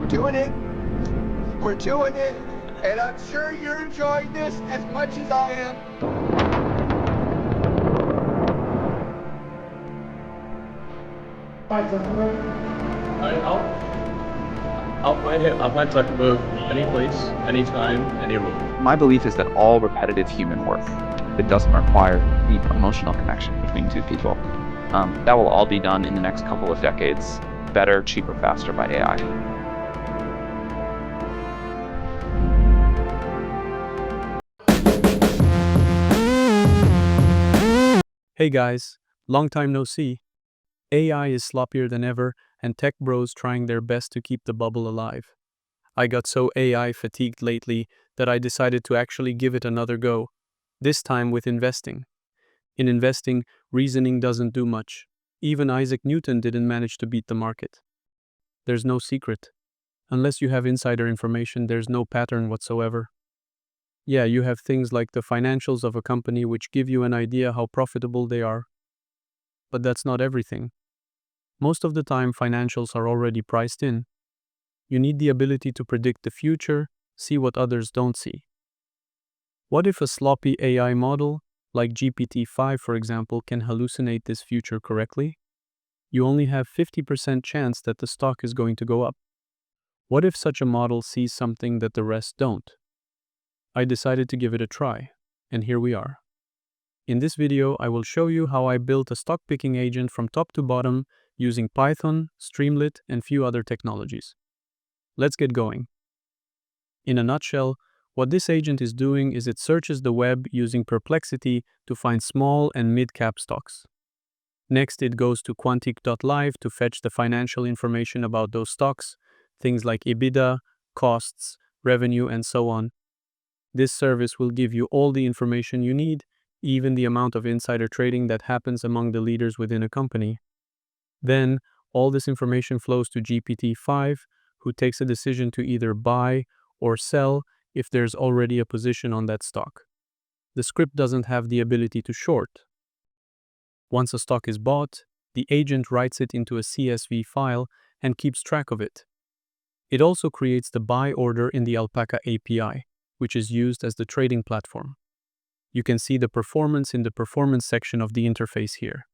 doing it. We're doing it. And I'm sure you're enjoying this as much as I am. I'll find time to move any place, anytime, any room. My belief is that all repetitive human work that doesn't require deep emotional connection between two people, that will all be done in the next couple of decades, better, cheaper, faster by AI. Hey guys, long time no see. AI is sloppier than ever, and tech bros trying their best to keep the bubble alive. I got so AI fatigued lately that I decided to actually give it another go, this time with investing. In investing, reasoning doesn't do much. Even Isaac Newton didn't manage to beat the market. There's no secret. Unless you have insider information, there's no pattern whatsoever. Yeah, you have things like the financials of a company which give you an idea how profitable they are. But that's not everything. Most of the time, financials are already priced in. You need the ability to predict the future, see what others don't see. What if a sloppy AI model, like GPT-5 for example, can hallucinate this future correctly? You only have 50% chance that the stock is going to go up. What if such a model sees something that the rest don't? I decided to give it a try, and here we are. In this video, I will show you how I built a stock picking agent from top to bottom using Python, Streamlit, and few other technologies. Let's get going. In a nutshell, what this agent is doing is it searches the web using Perplexity to find small and mid-cap stocks. Next, it goes to QuantiQ.live to fetch the financial information about those stocks, things like EBITDA, costs, revenue, and so on. This service will give you all the information you need, even the amount of insider trading that happens among the leaders within a company. Then, all this information flows to GPT-5, who takes a decision to either buy or sell if there's already a position on that stock. The script doesn't have the ability to short. Once a stock is bought, the agent writes it into a CSV file and keeps track of it. It also creates the buy order in the Alpaca API, which is used as the trading platform. You can see the performance in the performance section of the interface here.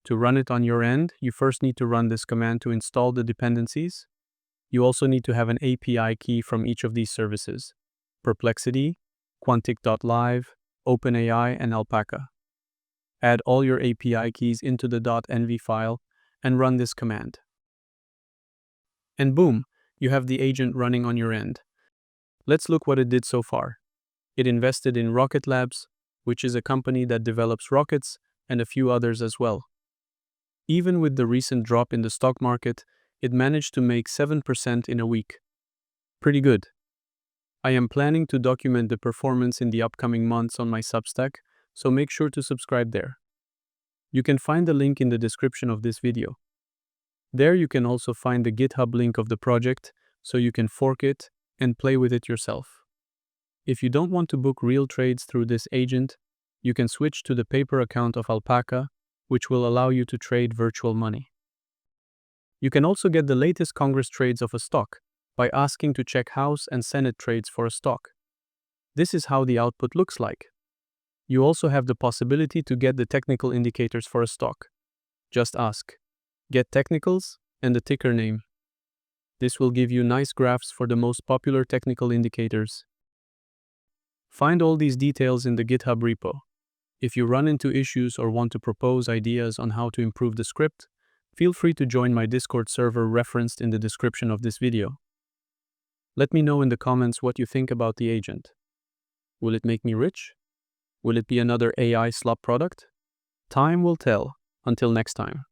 To run it on your end, you first need to run this command to install the dependencies. You also need to have an API key from each of these services: Perplexity, QuantiQ.live, OpenAI, and Alpaca. Add all your API keys into the .env file and run this command. And boom, you have the agent running on your end. Let's look what it did so far. It invested in Rocket Labs, which is a company that develops rockets, and a few others as well. Even with the recent drop in the stock market, it managed to make 7% in a week. Pretty good. I am planning to document the performance in the upcoming months on my Substack, so make sure to subscribe there. You can find the link in the description of this video. There you can also find the GitHub link of the project, so you can fork it and play with it yourself. If you don't want to book real trades through this agent, you can switch to the paper account of Alpaca, which will allow you to trade virtual money. You can also get the latest Congress trades of a stock by asking to check House and Senate trades for a stock. This is how the output looks like. You also have the possibility to get the technical indicators for a stock. Just ask, "Get technicals," and the ticker name. This will give you nice graphs for the most popular technical indicators. Find all these details in the GitHub repo. If you run into issues or want to propose ideas on how to improve the script, feel free to join my Discord server referenced in the description of this video. Let me know in the comments what you think about the agent. Will it make me rich? Will it be another AI slop product? Time will tell. Until next time.